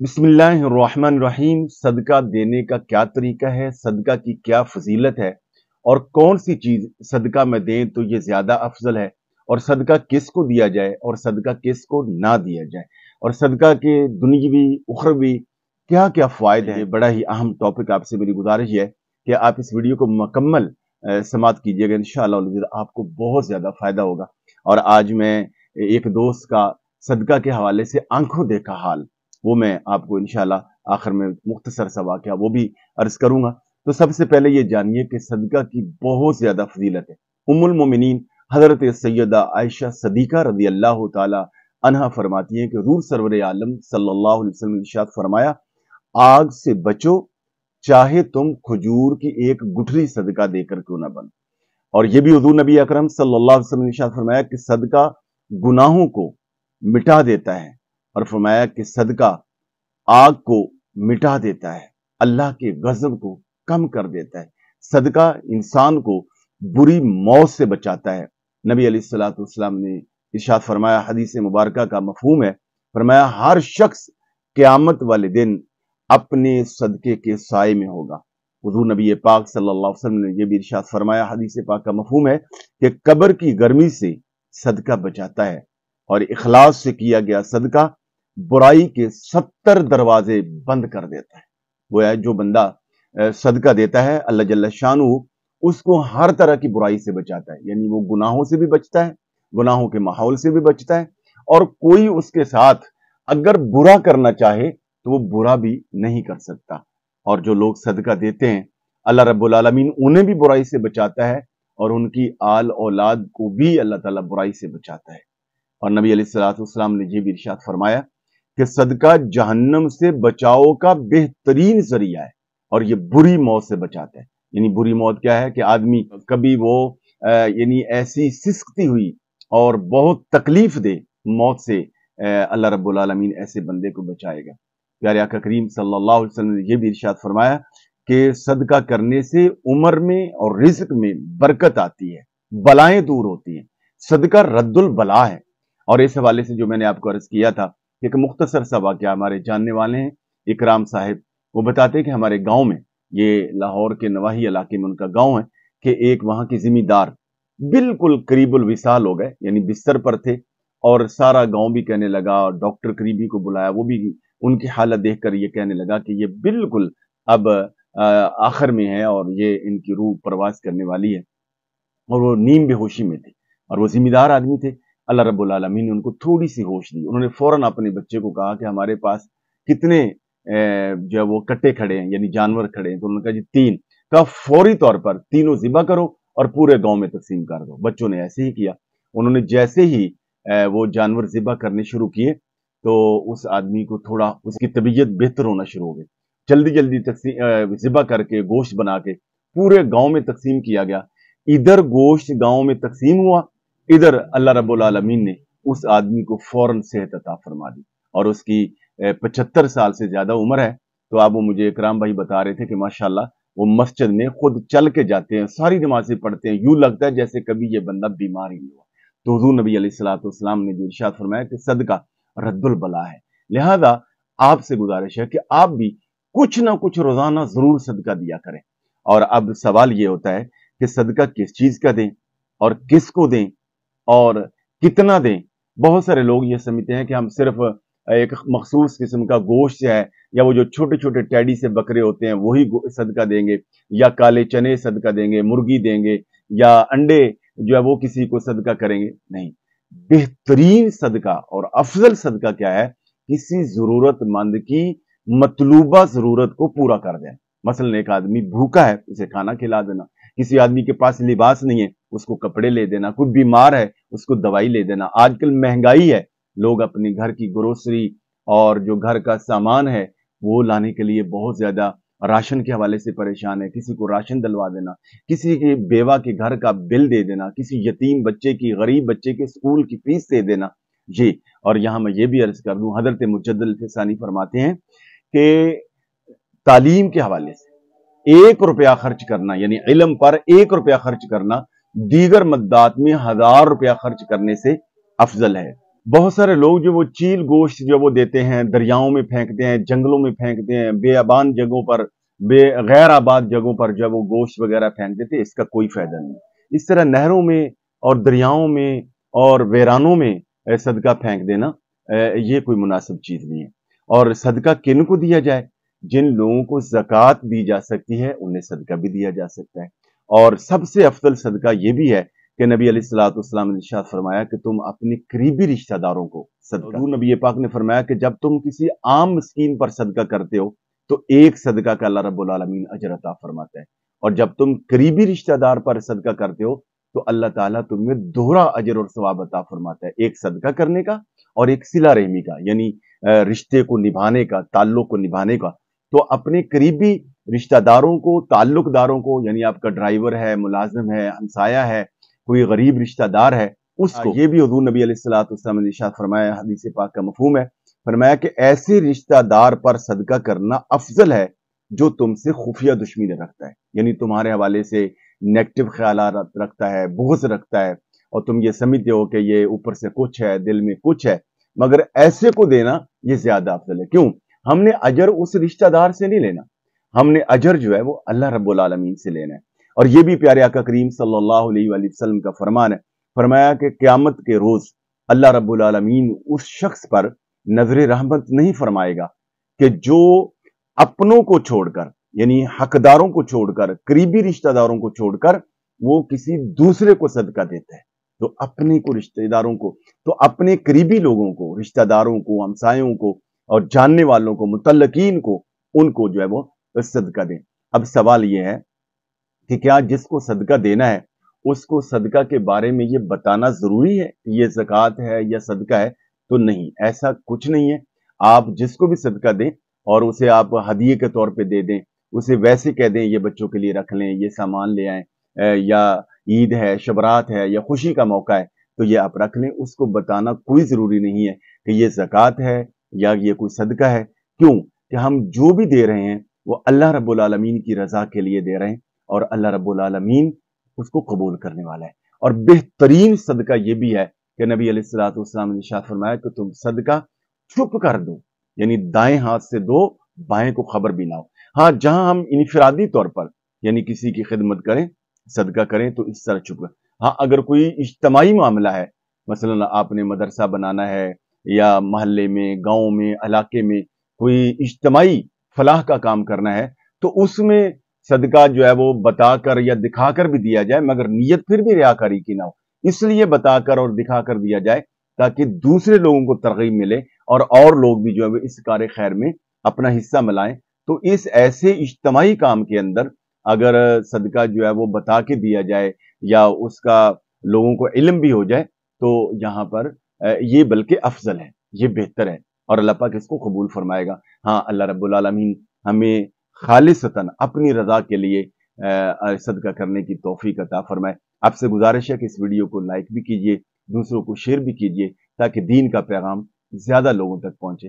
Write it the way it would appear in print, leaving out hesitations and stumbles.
बिस्मिल्लाहिर्रहमानिर्रहीम। सदका देने का क्या तरीका है, सदका की क्या फजीलत है और कौन सी चीज सदका में दें तो ये ज्यादा अफजल है, और सदका किसको दिया जाए और सदका किसको ना दिया जाए, और सदका के दुनियावी उखरवी क्या क्या फायदे हैं। ये बड़ा ही अहम टॉपिक। आपसे मेरी गुजारिश है कि आप इस वीडियो को मुकम्मल समाअत कीजिएगा। इंशाअल्लाह आपको बहुत ज्यादा फायदा होगा। और आज मैं एक दोस्त का सदका के हवाले से आंखों देखा हाल, वो मैं आपको इंशाअल्लाह आखिर में मुख्तसर सा वाक़या वो भी अर्ज करूंगा। तो सबसे पहले ये जानिए कि सदका की बहुत ज्यादा फजीलत है। उम्मुल मोमिनीन हजरत सैयदा आयशा सदीका रज़ी अल्लाह ताला अन्हा फरमाती हैं कि हुज़ूर सरवर आलम सल्लल्लाहु अलैहि वसल्लम ने इरशाद फरमाया, आग से बचो चाहे तुम खजूर की एक गुठली सदका देकर क्यों ना बनो। और ये भी हुज़ूर नबी अकरम सल्लल्लाहु अलैहि वसल्लम ने इरशाद फरमाया कि सदका गुनाहों को मिटा देता है, और फरमाया कि सदका आग को मिटा देता है, अल्लाह के गजब को कम कर देता है, सदका इंसान को बुरी मौत से बचाता है। नबी अलैहिस्सलातु वस्सलाम ने इरशाद फरमाया, हदीस मुबारका का मफहूम है, फरमाया हर शख्स क़यामत वाले दिन अपने सदके के साए में होगा। हुज़ूर नबी पाक सल्लल्लाहु अलैहि वसल्लम ने यह भी इरशाद फरमाया, हदीस पाक का मफहूम है कि कब्र की गर्मी से सदका बचाता है, और इखलास से किया गया सदका बुराई के 70 दरवाजे बंद कर देता है। वो है जो बंदा सदका देता है, अल्लाह जल्ल शानु उसको हर तरह की बुराई से बचाता है, यानी वो गुनाहों से भी बचता है, गुनाहों के माहौल से भी बचता है, और कोई उसके साथ अगर बुरा करना चाहे तो वो बुरा भी नहीं कर सकता। और जो लोग सदका देते हैं, अल्लाह रब्बुल आलमीन उन्हें भी बुराई से बचाता है, और उनकी आल औलाद को भी अल्लाह ताला बुराई से बचाता है। और नबी अलैहिस्सलातु वस्सलाम ने ये भी इरशाद फरमाया कि सदका जहन्नम से बचाव का बेहतरीन जरिया है, और ये बुरी मौत से बचाता है। यानी बुरी मौत क्या है कि आदमी कभी वो यानी ऐसी सिसकती हुई और बहुत तकलीफ दे मौत से अल्लाह रब्बुल आलमीन ऐसे बंदे को बचाएगा। प्यारे आका करीम सल्लल्लाहु अलैहि वसल्लम ने ये भी इरशाद फरमाया कि सदका करने से उम्र में और रिज़्क में बरकत आती है, बलाएं दूर होती हैं, सदका रद्दुल बला है। और इस हवाले से जो मैंने आपको अर्ज किया था, एक मुख्तसर सा वाक़या हमारे जानने वाले हैं इकराम साहिब, वो बताते हैं कि हमारे गांव में, ये लाहौर के नवाही इलाके में उनका गांव है, कि एक वहां के जिम्मेदार बिल्कुल करीबुल विसाल हो गए, यानी बिस्तर पर थे, और सारा गांव भी कहने लगा, डॉक्टर करीबी को बुलाया, वो भी उनकी हालत देखकर ये कहने लगा कि ये बिल्कुल अब आखिर में है और ये इनकी रूह परवास करने वाली है। और वो नीम बेहोशी में थे, और वो जिम्मेदार आदमी थे। अल्लाह रब्बुल आलमीन ने उनको थोड़ी सी होश दी। उन्होंने फौरन अपने बच्चे को कहा कि हमारे पास कितने जो वो कट्टे खड़े हैं, यानी जानवर खड़े हैं। तो उन्होंने कहा जी 3। कहा फौरी तौर पर तीनों ज़िबा करो और पूरे गांव में तकसीम कर दो। बच्चों ने ऐसे ही किया। उन्होंने जैसे ही वो जानवर ज़िबा करने शुरू किए, तो उस आदमी को थोड़ा उसकी तबीयत बेहतर होना शुरू हो गई। जल्दी जल्दी ज़िबा करके गोश्त बना के पूरे गांव में तकसीम किया गया। इधर गोश्त गांव में तकसीम हुआ, इधर अल्लाह रब्बुल आलमीन ने उस आदमी को फौरन सेहत अता फरमा दी, और उसकी 75 साल से ज्यादा उम्र है। तो आप वो मुझे इकराम भाई बता रहे थे कि माशाल्लाह वो मस्जिद में खुद चल के जाते हैं, सारी नमाजें पढ़ते हैं, यूं लगता है जैसे कभी ये बंदा बीमार ही नहीं हुआ। तो हुजूर नबी अलैहिस्सलातु वस्सलाम ने जो इरशाद फरमाया कि सदका रद्दुल बला है। लिहाजा आपसे गुजारिश है कि आप भी कुछ ना कुछ रोजाना जरूर सदका दिया करें। और अब सवाल ये होता है कि सदका किस चीज का दें और किसको दें और कितना दें। बहुत सारे लोग ये समझते हैं कि हम सिर्फ एक मखसूस किस्म का गोश्त है, या वो जो छोटे छोटे टैडी से बकरे होते हैं वही सदका देंगे, या काले चने सदका देंगे, मुर्गी देंगे, या अंडे जो है वो किसी को सदका करेंगे। नहीं, बेहतरीन सदका और अफजल सदका क्या है? किसी जरूरतमंद की मतलूबा जरूरत को पूरा कर देना। मसलन एक आदमी भूखा है, उसे खाना खिला देना। किसी आदमी के पास लिबास नहीं है, उसको कपड़े ले देना। कोई बीमार है, उसको दवाई ले देना। आजकल महंगाई है, लोग अपनी घर की ग्रोसरी और जो घर का सामान है वो लाने के लिए बहुत ज्यादा राशन के हवाले से परेशान है। किसी को राशन दिलवा देना, किसी के बेवा के घर का बिल दे देना, किसी यतीम बच्चे की, गरीब बच्चे के स्कूल की फीस दे देना। ये, और यहां मैं ये भी अर्ज कर दूं, हजरत मुजद्दिद अल-फिसानी फरमाते हैं कि तालीम के हवाले से 1 रुपया खर्च करना, यानी इल्म पर 1 रुपया खर्च करना, दीगर मद्दात में 1000 रुपया खर्च करने से अफजल है। बहुत सारे लोग जो वो चील गोश्त जो वो देते हैं, दरियाओं में फेंकते हैं, जंगलों में फेंकते हैं, बेअबान जगहों पर, गैर आबाद जगहों पर जो वो गोश्त वगैरह फेंक देते हैं, इसका कोई फायदा नहीं। इस तरह नहरों में और दरियाओं में और वीरानों में सदका फेंक देना ये कोई मुनासिब चीज नहीं है। और सदका किन को दिया जाए? जिन लोगों को ज़कात दी जा सकती है उन्हें सदका भी दिया जा सकता है। और सबसे अफजल सदका ये भी है कि नबी अलैहिस्सलाम ने इरशाद फरमाया कि तुम अपने करीबी रिश्तेदारों को सदका। नबी पाक ने फरमाया कि जब तुम किसी आम मिस्कीन पर सदका करते हो तो एक सदका का अल्लाह रब्बुल आलमीन अजर अता फरमाता है, और जब तुम करीबी रिश्तेदार पर सदका करते हो तो अल्लाह ताला तुम्हें दोहरा अजर और सवाब अता फरमाता है, एक सदका करने का और एक सिला रहमी का, यानी रिश्ते को निभाने का, ताल्लुक को निभाने का। तो अपने करीबी रिश्तेदारों को, ताल्लुकदारों को, यानी आपका ड्राइवर है, मुलाजिम है, हमसाया है, कोई गरीब रिश्तेदार है, उसको ये भी हुजूर नबी अलैहिस्सलाम ने इरशाद फरमाया, हदीस पाक का मफहूम है, फरमाया कि ऐसे रिश्तेदार पर सदका करना अफजल है जो तुमसे खुफिया दुश्मनी रखता है, यानी तुम्हारे हवाले से नेगेटिव ख्यालात रखता है, बुग़्ज़ रखता है, और तुम ये समझते हो कि ये ऊपर से कुछ है, दिल में कुछ है, मगर ऐसे को देना ये ज्यादा अफजल है। क्यों? हमने अजर उस रिश्तेदार से नहीं लेना, हमने अजर जो है वो अल्लाह रब्बुल आलमीन से लेना है। और ये भी प्यारे आका करीम सल्लल्लाहु अलैहि वसल्लम का फरमान है, फरमाया कि क़यामत के रोज अल्लाह रब्बुल आलमीन उस शख्स पर नजर रहमत नहीं फरमाएगा कि जो अपनों को छोड़कर, यानी हकदारों को छोड़कर, करीबी रिश्तेदारों को छोड़कर वो किसी दूसरे को सदका देता है। तो अपने को, रिश्तेदारों को, तो अपने करीबी लोगों को, रिश्तेदारों को, हमसायों को और जानने वालों को, मुतल्लकीन को, उनको जो है वो सदका दें। अब सवाल ये है कि क्या जिसको सदका देना है उसको सदका के बारे में ये बताना जरूरी है कि ये ज़कात है या सदका है? तो नहीं, ऐसा कुछ नहीं है। आप जिसको भी सदका दें और उसे आप हदिये के तौर पे दे दें, उसे वैसे कह दें ये बच्चों के लिए रख लें, ये सामान ले आएं, या ईद है, शबरात है, या खुशी का मौका है तो ये आप रख लें। उसको बताना कोई जरूरी नहीं है कि ये ज़कात है या ये कोई सदका है। क्यों? कि हम जो भी दे रहे हैं वो अल्लाह रब्बुल आलमीन की रजा के लिए दे रहे हैं, और अल्लाह रब्बुल आलमीन उसको कबूल करने वाला है। और बेहतरीन सदका ये भी है कि नबी अलैहिस्सलाम ने इरशाद फरमाया कि तुम सदका चुप कर दो, यानी दाएं हाथ से दो, बाएं को खबर भी ना हो। हाँ, जहां हम इनफरादी तौर पर यानी किसी की खिदमत करें, सदका करें, तो इस तरह चुप कर। हाँ, अगर कोई इज्तमाई मामला है, मसलन आपने मदरसा बनाना है या मोहल्ले में, गांव में, इलाके में कोई इज्तमाई फलाह का काम करना है, तो उसमें सदका जो है वो बताकर या दिखाकर भी दिया जाए, मगर नीयत फिर भी रियाकारी की ना हो। इसलिए बताकर और दिखाकर दिया जाए ताकि दूसरे लोगों को तरगीब मिले और लोग भी जो है इस कार्य खैर में अपना हिस्सा मिलाएं। तो इस ऐसे इज्तमाई काम के अंदर अगर सदका जो है वो बता के दिया जाए या उसका लोगों को इल्म भी हो जाए तो यहाँ पर ये बल्कि अफजल है, ये बेहतर है, और अल्लाह पाक इसको कबूल फरमाएगा। हाँ, अल्लाह रब्बुल आलमीन हमें खालिसतन अपनी रजा के लिए सदका करने की तौफीक अता फरमाए। आपसे गुजारिश है कि इस वीडियो को लाइक भी कीजिए, दूसरों को शेयर भी कीजिए ताकि दीन का पैगाम ज्यादा लोगों तक पहुंचे।